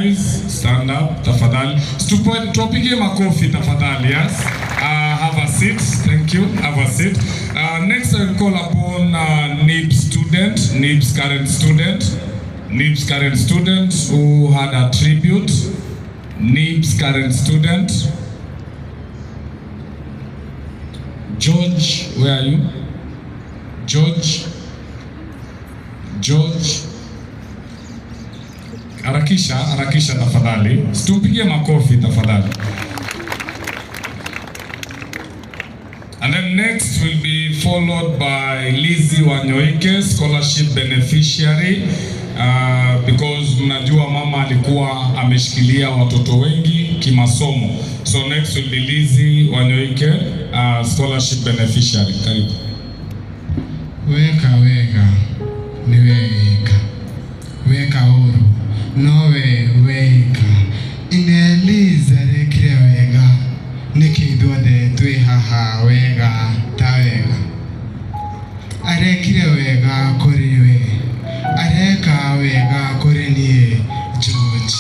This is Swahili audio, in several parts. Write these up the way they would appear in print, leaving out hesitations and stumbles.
recognize, stand up, tafadhali. Tupige makofi, tafadhali, yes? Have a seat, thank you, have a seat. Next I will call upon NIBS student, NIBS current student who had a tribute. NIBS current student. George, where are you? George. Harakisha tafadhali. Tupigie makofi tafadhali. And then next will be followed by Lizzie Wanyoike, scholarship beneficiary, because mnajua mama alikuwa ameshikilia watoto wengi kimasomo. So next will be Lizzie Wanyoike, scholarship beneficiary. Karibu. Weka huru nowe weka ineliza rekire wega nikidwathe twi haha wega ta wega arekire wega kuri we areka wega kuri nie George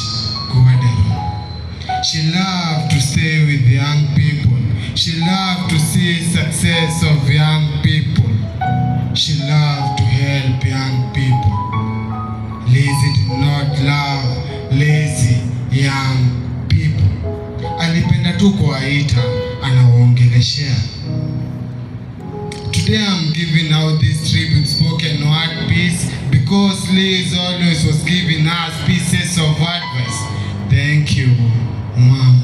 Gwadero. She loved to stay with young people. She loved to see success of young people. She loved to help young people. Lizzie did not love lazy young people. Alipenda tu kuwaita, anawaongeleshea. Today I'm giving out this tribute spoken word piece because Liz always was giving us pieces of advice. Thank you, Mom.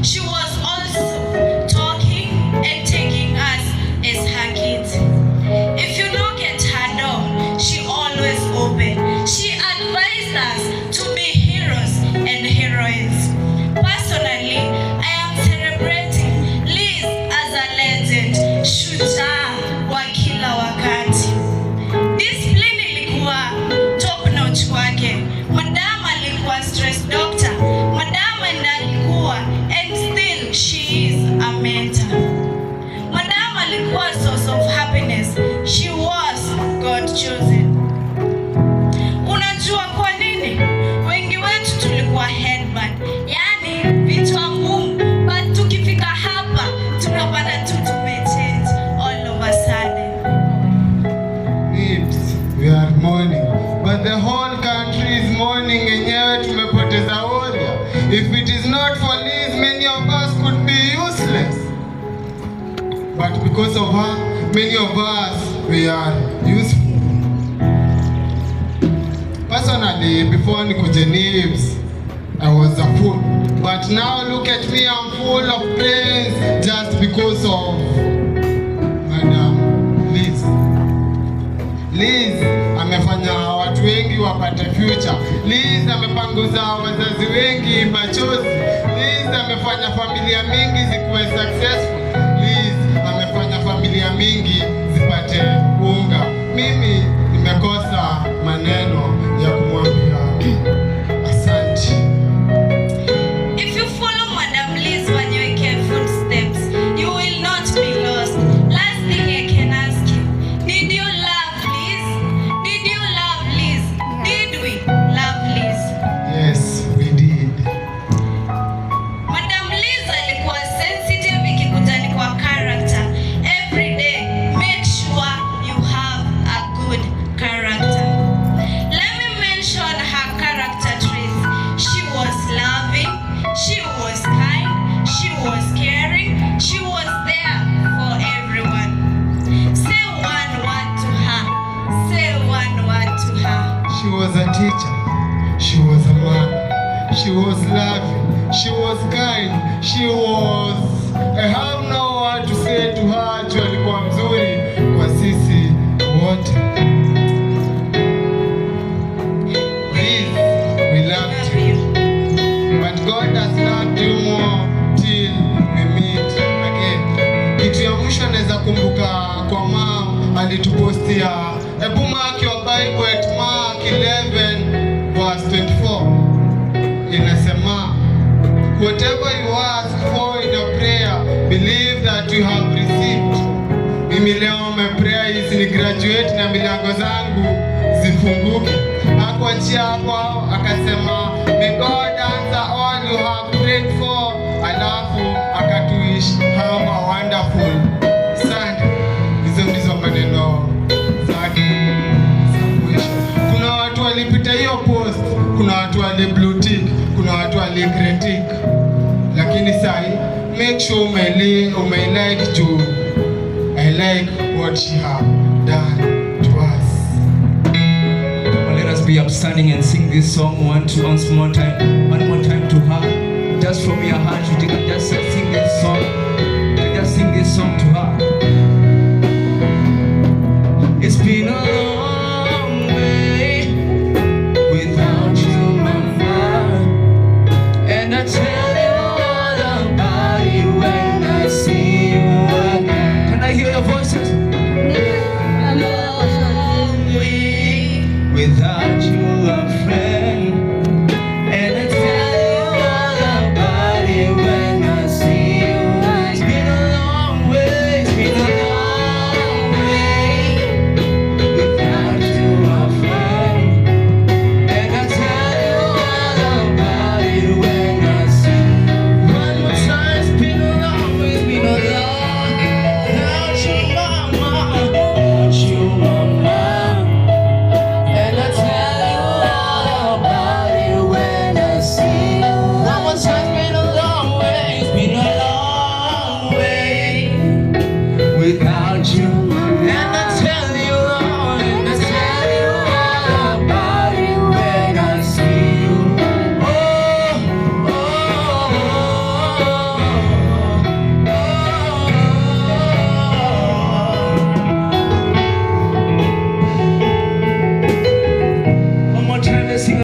She was also talking and taking us as her kids. If you knock at her door, she always opened. She advised us to be heroes and heroines. Personally, I am celebrating Liz as a legend, shujaa wa kila wakati. Discipline ilikuwa top notch wake. Madam alikuwa stress doctor. Madam alikuwa and still she is a mentor. Madam alikuwa source of happiness. She was God chosen. Unajua kwa nini? Wengi wetu tulikuwa headband. Yani vitu ngumu. But tukifika hapa tunapata tu tumechange all of a sudden. NIBS, we are mourning. But the whole country is mourning enyewe tumepoteza warrior. If it is not for Liz, many of us could be useless. But because of her, many of us, we are useful. Personally, before nikuje NIBS, I was a fool. But now look at me, I'm full of praise just because of Madam Liz. Liz amefanya watu wengi wapate future. Liz amepanguza wazazi wengi machozi. Liz amefanya familia mingi zikuwe successful. Liz amefanya familia mingi zipate unga. Mimi nimekosa maneno ya kumwambia asante. If you follow Madam Liz Wanyoike footsteps, you will not be lost. Last thing I can ask you, did you love Liz? Did you love Liz? Did we love Liz? Yes, we did. Madam Liz alikuwa sensitive ikikutani kwa character. Every day, make sure you have a good character. she was loving, she was kind, she was, I have no word to say to her. Alikuwa mzuri kwa sisi wote. We loved you, but God has loved you more till we meet again. Kitu ya mwisho naweza kumbuka kwa mom alitupostia, hebu mark your Bible at Mark 11 verse 24. Inasema, whatever you ask for in a prayer, believe that you have received. Mimi leo prayer hizi ni graduate na milango zangu zifunguke. Hakuachia hapo, akasema may God answer all you have prayed for. Alafu akatuish have a wonderful Sunday. Hizo ndizo maneno zake za mwisho. Kuna watu walipita hiyo post, kuna watu wali blue tick, kuna watu wali critic. Lakini sai make sure umeilike juu I like what she have done to us. Let us be upstanding and sing this song one more time to her. Just from your heart, you can just sing this song. Just sing this song to her. It's been a long way without you, mama, and I tell you all about it when I see you again. Can I hear your voices? A long way without you, a friend, and I tell you all about it when I see you. It's been a long way, it's been a long way without you, a friend, and I tell you all about it when I see you. One more time, it's been a long way, it's been a long without you, mama, and I tell you all about it when I see you. One more time, it's been a long way, it's been a long way without you, and I tell you all, about it when I see you. Oh, oh, oh. One more time, let's sing.